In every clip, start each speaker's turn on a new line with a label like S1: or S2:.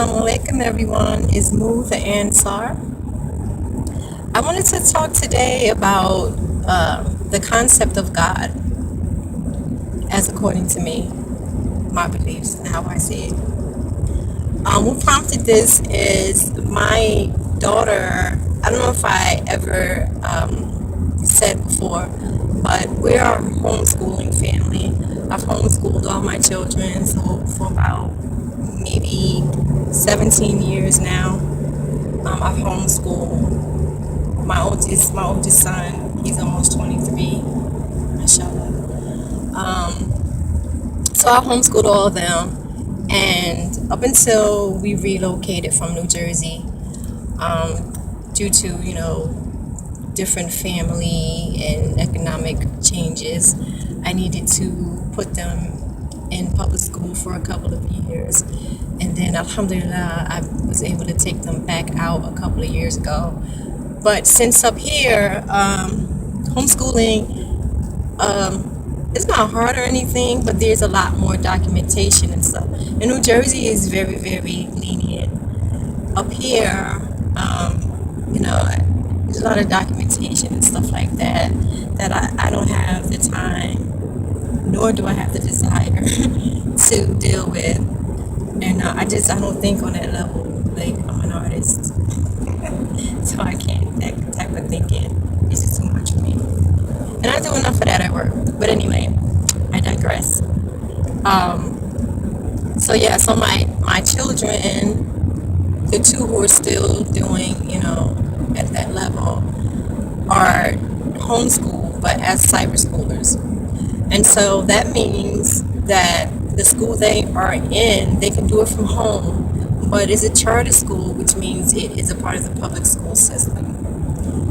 S1: Assalamu alaikum everyone, it's Moo the Ansaar. I wanted to talk today about the concept of God as according to me, my beliefs and how I see it. What prompted this is my daughter, I don't know if I ever said before, but we're a homeschooling family. I've homeschooled all my children for about maybe 17 years now. I've homeschooled my oldest son. He's almost 23, mashallah. So I homeschooled all of them, and up until we relocated from New Jersey, due to different family and economic changes, I needed to put them in public school for a couple of years, and then alhamdulillah I was able to take them back out a couple of years ago. But since up here, homeschooling, it's not hard or anything, but there's a lot more documentation and stuff, and New Jersey is very, very lenient. Up here, there's a lot of documentation and stuff like that I don't have the time, nor do I have the desire to deal with. And I don't think on that level. Like, I'm an artist, so I can't. That type of thinking is just too much for me. And I do enough of that at work. But anyway, I digress. So my children, the two who are still doing, at that level, are homeschooled, but as cyber schoolers. And so that means that the school they are in, they can do it from home, but it's a charter school, which means it is a part of the public school system.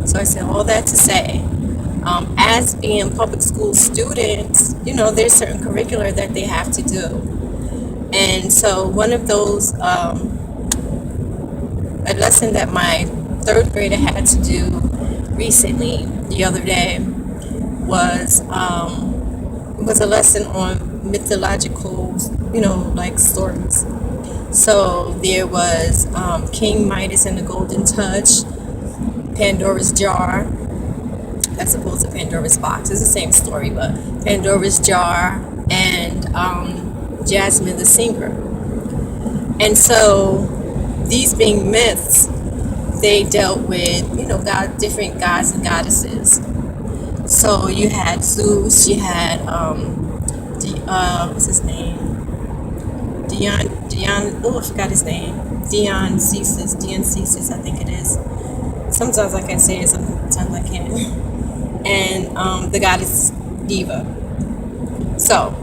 S1: So I said all that to say, as being public school students, there's certain curricula that they have to do. And so one of those, a lesson that my third grader had to do recently, the other day, was a lesson on mythological, like stories. So there was King Midas and the Golden Touch, Pandora's jar, as opposed to Pandora's box. It's the same story, but Pandora's jar and Jasmine the Singer. And so these being myths, they dealt with, different gods and goddesses. So you had Zeus, you had what's his name? I forgot his name. Dionysus, I think it is. Sometimes I can say it, sometimes I can't. And the goddess Diva. So,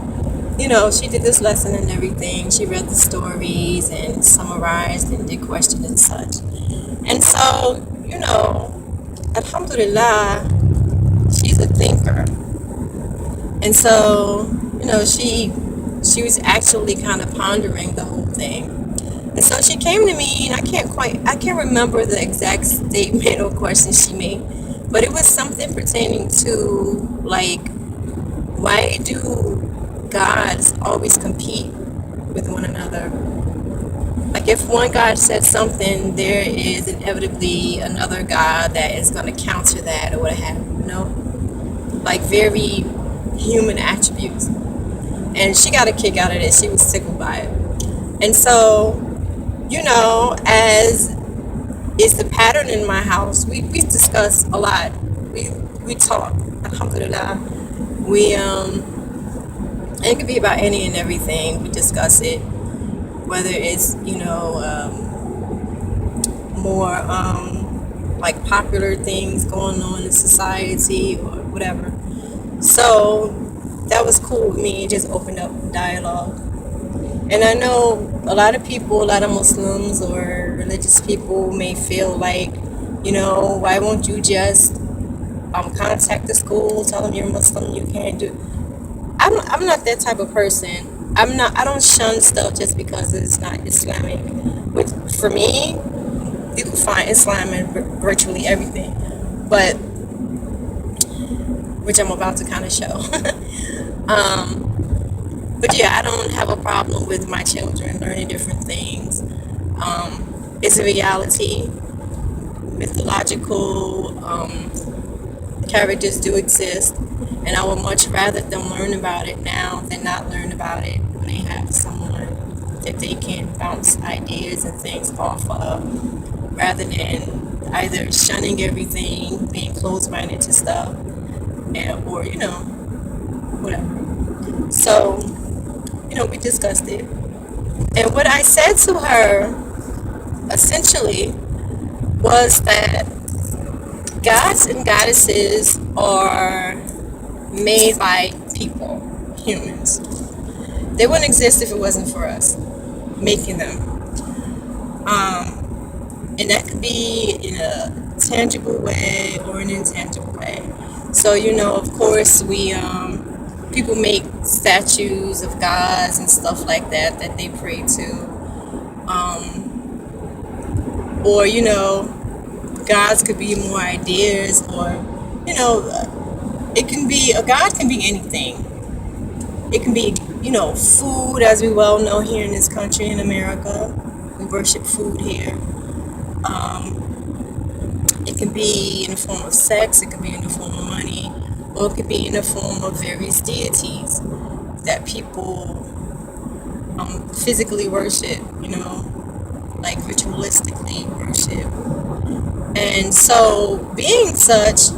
S1: she did this lesson and everything. She read the stories and summarized and did questions and such. And so, alhamdulillah, she's a thinker. And so, she was actually kind of pondering the whole thing. And so she came to me, and I can't remember the exact statement or question she made, but it was something pertaining to, like, why do gods always compete with one another? Like, if one god said something, there is inevitably another god that is going to counter that or what have you, like very human attributes. And she got a kick out of it. She was tickled by it. And so, as is the pattern in my house, we discuss a lot. We talk, alhamdulillah. It could be about any and everything. We discuss it, whether it's, more like popular things going on in society or whatever. So that was cool with me. It just opened up dialogue. And I know a lot of people, a lot of Muslims or religious people may feel like, why won't you just contact the school, tell them you're Muslim, you can't do. I'm not that type of person. I don't shun stuff just because it's not Islamic. Which, for me, you can find Islam in virtually everything, but which I'm about to kind of show. But yeah, I don't have a problem with my children learning different things. is a reality. Mythological characters do exist, and I would much rather them learn about it now than not learn about it when they have someone that they can bounce ideas and things off of, rather than either shunning everything, being closed-minded to stuff, and, or, whatever. So, we discussed it. And what I said to her, essentially, was that gods and goddesses are made by people, humans. They wouldn't exist if it wasn't for us making them. And that could be in a tangible way or an intangible way. So, of course, people make statues of gods and stuff like that they pray to. Or, gods could be more ideas, or, it can be, a god can be anything. It can be, food, as we well know here in this country, in America. We worship food here. It can be in the form of sex, it can be in the form of money, or it could be in the form of various deities that people physically worship, like ritualistically worship. And so, being such,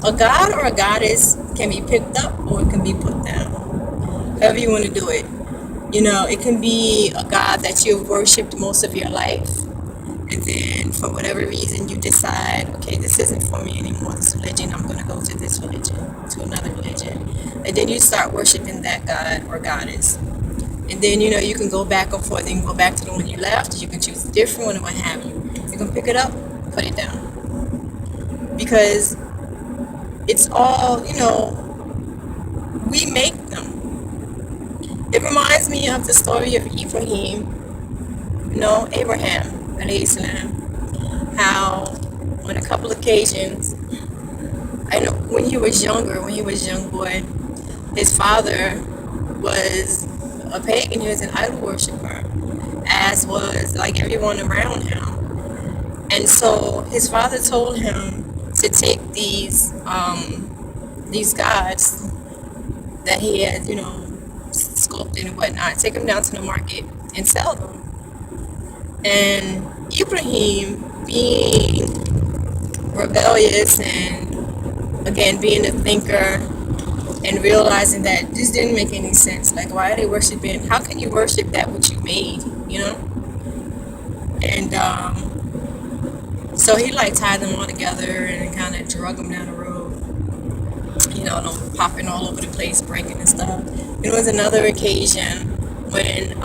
S1: a god or a goddess can be picked up or it can be put down, however you want to do it. It can be a god that you've worshipped most of your life, and then for whatever reason you decide, okay, this isn't for me anymore, this religion, I'm going to go to this religion, to another religion. And then you start worshiping that god or goddess. And then, you can go back and forth and go back to the one you left. You can choose a different one or what have you. You can pick it up, put it down. Because it's all, we make them. It reminds me of the story of Ibrahim, Abraham, Islaam. How on a couple occasions, I know when he was a young boy, his father was a pagan. He was an idol worshiper, as was like everyone around him. And so his father told him to take these gods that he had, sculpted and whatnot, take them down to the market and sell them. And Ibrahim, being rebellious and again being a thinker and realizing that this didn't make any sense, like, why are they worshiping? How can you worship that which you made? And so he tied them all together and kind of drug them down the road, them popping all over the place, breaking and stuff. It was another occasion when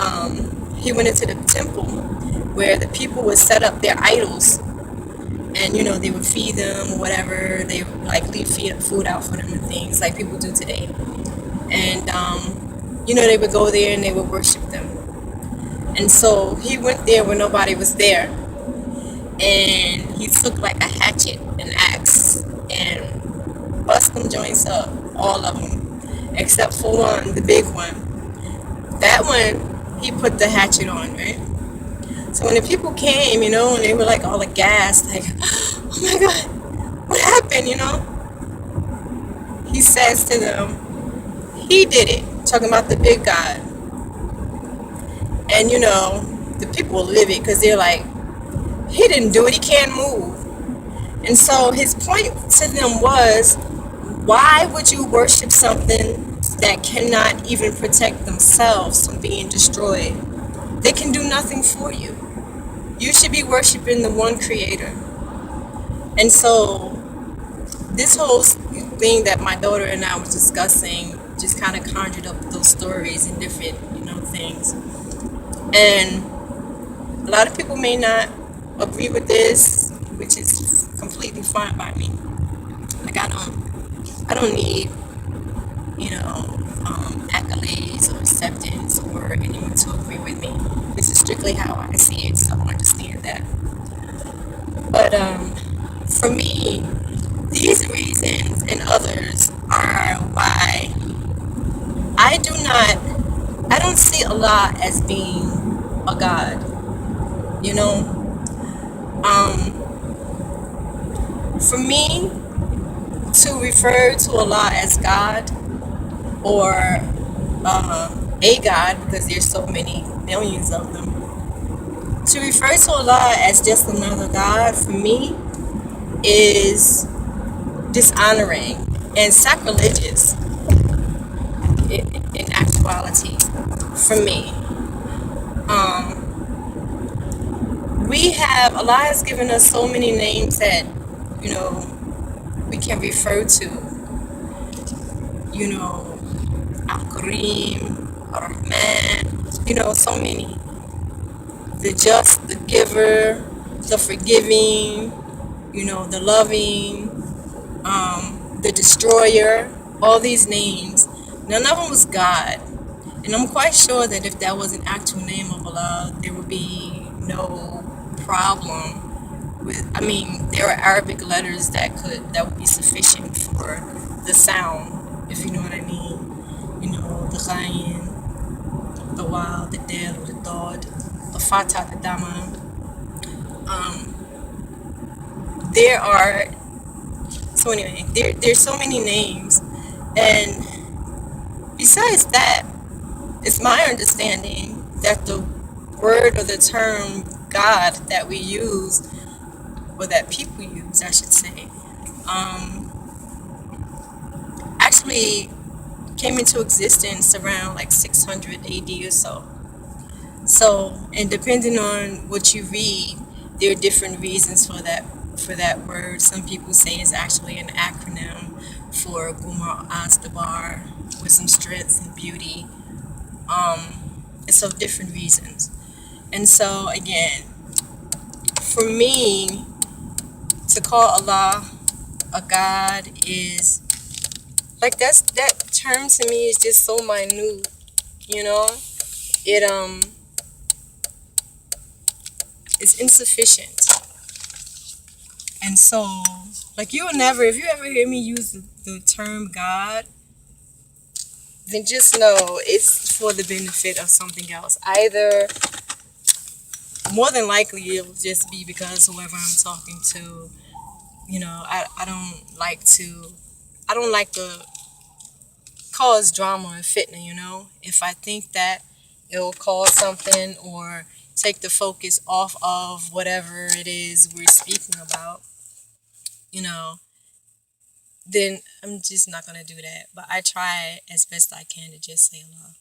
S1: he went into the temple where the people would set up their idols, and they would feed them or whatever. They would leave food out for them and things like people do today. And they would go there and they would worship them. And so he went there when nobody was there, and he took a hatchet, an axe, and bust them joints up, all of them, except for one, the big one. That one, he put the hatchet on, right? So when the people came, and they were all aghast, oh my God, what happened, He says to them, he did it, talking about the big God. And, the people were livid because they're like, he didn't do it, he can't move. And so his point to them was, why would you worship something that cannot even protect themselves from being destroyed? They can do nothing for you. You should be worshiping the one creator. And so this whole thing that my daughter and I was discussing just kind of conjured up those stories and different, things. And a lot of people may not agree with this, which is completely fine by me. I don't need, accolades or acceptance or anyone to agree with me. This is strictly how I see it, so I understand that. But for me, these reasons and others are why I don't see Allah as being a God. Um, for me, to refer to Allah as God or a God, because there's so many millions of them, to refer to Allah as just another God, for me, is dishonoring and sacrilegious in actuality for me. Um, Allah has given us so many names that, you know, we can refer to, you know, Al-Kareem, Ar-Rahman, so many. The just, the giver, the forgiving, the loving, the destroyer, all these names. None of them was God. And I'm quite sure that if that was an actual name of Allah, there would be no problem with, there are Arabic letters that would be sufficient for the sound, if you know what I mean. The Ghayn, the Waw, the Del, the Dod, the Fatah, the Dama. Um, there are, so anyway, there's so many names. And besides that, it's my understanding that the word or the term God that we use, or that people use, I should say, actually came into existence around like 600 AD or so. So, and depending on what you read, there are different reasons for that word. Some people say it's actually an acronym for Gumar Asdabar, wisdom, strength, and beauty. It's of different reasons. And so again, for me, to call Allah a God is like, that term to me is just so minute, you know? It is insufficient. And so, like, you will never, if you ever hear me use the term God, then just know it's for the benefit of something else. Either, more than likely, it'll just be because whoever I'm talking to, I don't like to cause drama and fitna, If I think that it will cause something or take the focus off of whatever it is we're speaking about, you know, then I'm just not going to do that. But I try as best I can to just say Allah.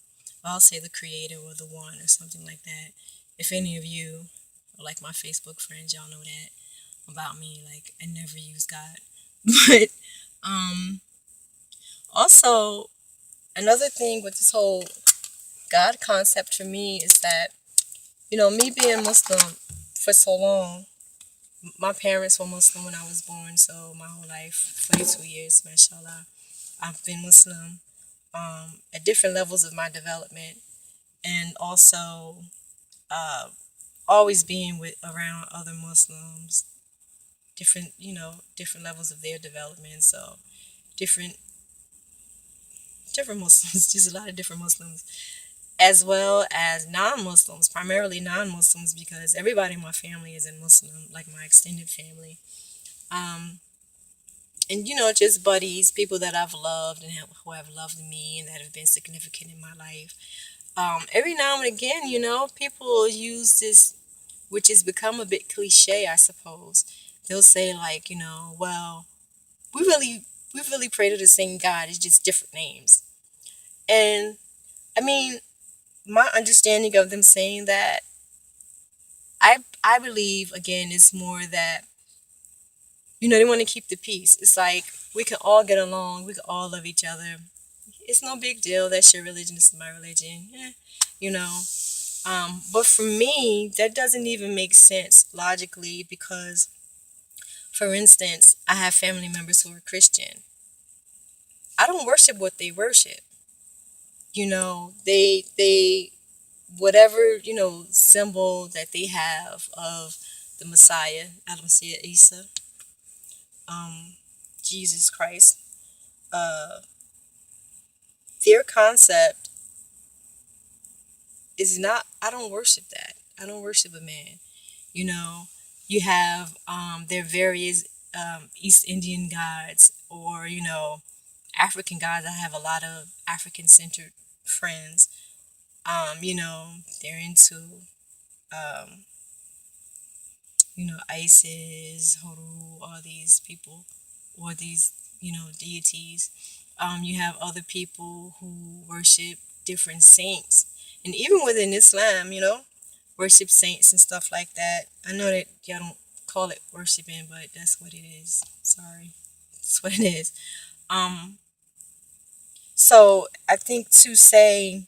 S1: I'll say the creator or the one or something like that. If any of you, or like my Facebook friends, y'all know that about me. Like, I never use God. But also, another thing with this whole God concept for me is that, me being Muslim for so long, my parents were Muslim when I was born, so my whole life, 22 years, mashallah, I've been Muslim at different levels of my development, and also always being around other Muslims, different levels of their development, so different Muslims, just a lot of different Muslims, as well as non-Muslims, primarily non-Muslims, because everybody in my family isn't Muslim, like my extended family. And just buddies, people that I've loved and who have loved me and that have been significant in my life. Every now and again, people use this, which has become a bit cliche, I suppose. They'll say like, well, we really pray to the same God. It's just different names. And I mean, my understanding of them saying that, I believe, again, is more that, they want to keep the peace. It's like, we can all get along, we can all love each other. It's no big deal. That's your religion, this is my religion. You know. But for me, that doesn't even make sense logically, because, for instance, I have family members who are Christian. I don't worship what they worship. They whatever, symbol that they have of the Messiah, Al-Masih Isa, Jesus Christ, uh, their concept is not, I don't worship that. I don't worship a man, you know. You have their various East Indian gods, or African gods. I have a lot of African centered friends. They're into um, Isis, Horu, all these people, or these, deities. You have other people who worship different saints. And even within Islam, worship saints and stuff like that. I know that y'all don't call it worshiping, but that's what it is. Sorry. That's what it is. Um, so I think to say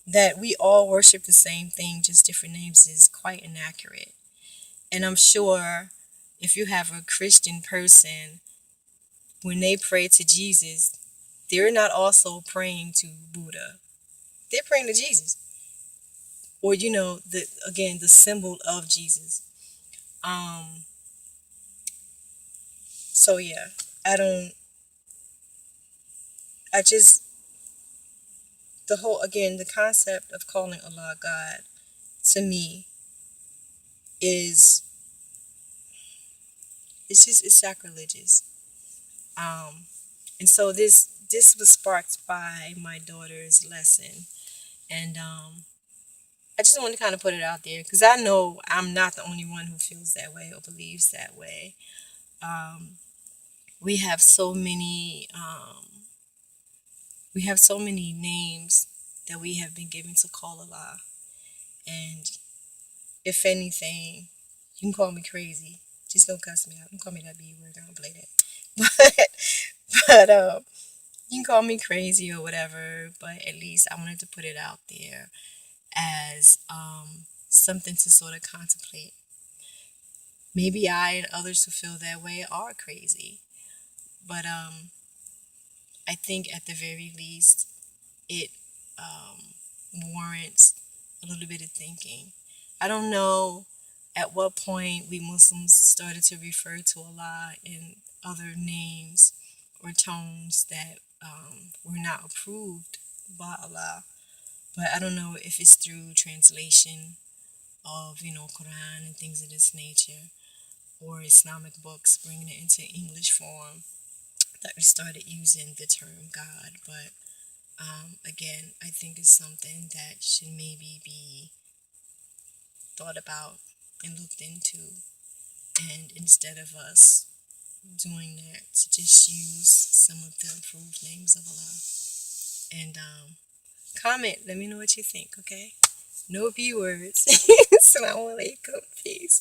S1: that we all worship the same thing, just different names, is quite inaccurate. And I'm sure if you have a Christian person, when they pray to Jesus, they're not also praying to Buddha. They're praying to Jesus. Or, the symbol of Jesus. Um, so yeah, I don't, I just, the concept of calling Allah God, to me, is, it's sacrilegious. Um, and so this was sparked by my daughter's lesson. And I just want to kind of put it out there because I know I'm not the only one who feels that way or believes that way. Um, we have so many names that we have been given to call Allah, and if anything, you can call me crazy. Just don't cuss me out. Don't call me that B word. I don't play that. But you can call me crazy or whatever. But at least I wanted to put it out there as something to sort of contemplate. Maybe I and others who feel that way are crazy, but I think at the very least it warrants a little bit of thinking. I don't know at what point we Muslims started to refer to Allah in other names or tones that were not approved by Allah, but I don't know if it's through translation of Qur'an and things of this nature, or Islamic books bringing it into English form, that we started using the term God. But again, I think it's something that should maybe be thought about and looked into. And instead of us doing that, to just use some of the approved names of Allah. And comment, let me know what you think, okay? No B words. Assalamu alaikum. Peace.